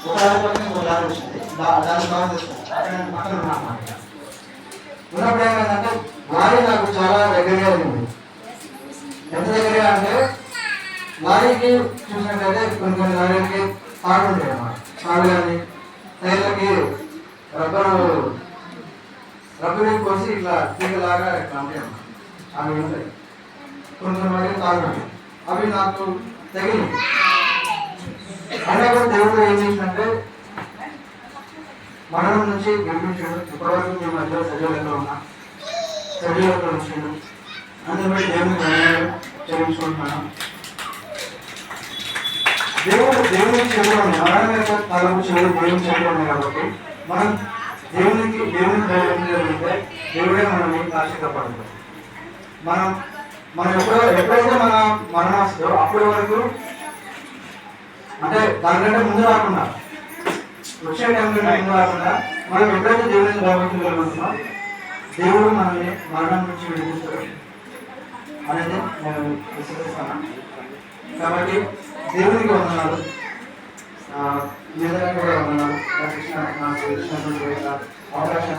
ఒక దాని పక్కన ఇంకో దారి వచ్చింది, దాన్ని బాగా చేస్తుంది పక్కన ఉన్నమాట. ఉన్నప్పుడు ఏమైందంటే లారీ నాకు చాలా దగ్గరగా ఉంది. ఎంత దగ్గరగా అంటే లారీకి చూసినట్లయితే కొన్ని కొన్ని లారీలకి తాడు ఉంటాయి అన్నమాట. తాడు కానీ టైర్లకి రబ్బరు కోసి ఇట్లా తీగలాగా ఇట్లా ఉంటాయి అన్నమాట. అవి ఉంటాయి కొన్ని కొన్ని వాటికి తాడు ఉంటాయి. అవి నాకు తగిలి అయినా కూడా దేవుడు ఏం చేసినట్టే మరణం నుంచి గెలిపించాడు. ఇప్పటివరకు మీ మధ్యలో సజీవులతో ఉన్నా, సజీవులతో వచ్చాడు. అందులో దేవుని ధన్యవాదాలు చెల్లించుకుంటున్నాను. దేవునికి చెవులు ఉన్నాయి, మరణం యొక్క తలపు చెవులు దేవుని చెవులు ఉన్నాయి కాబట్టి మనం దేవునికి జరిగితే దేవుడే మనల్ని ఆశీర్వపడతాడు. మనం ఎప్పుడైతే మన మరణం వస్తుందో అప్పటి వరకు అంటే దానికంటే ముందు రాకుండా వచ్చే టైంలో ముందు రాకుండా మనం ఎప్పుడైతే దేవుడిని భావించగలుగుతున్నాం దేవుడు మనల్ని మరణం నుంచి విడిపిస్తాడు అనేది నేను విశ్వసిస్తాను. కాబట్టి దేవునికి వందనాలు, నిజంగా కూడా వందనాలు. నాకు ఇచ్చినటువంటి అవకాశం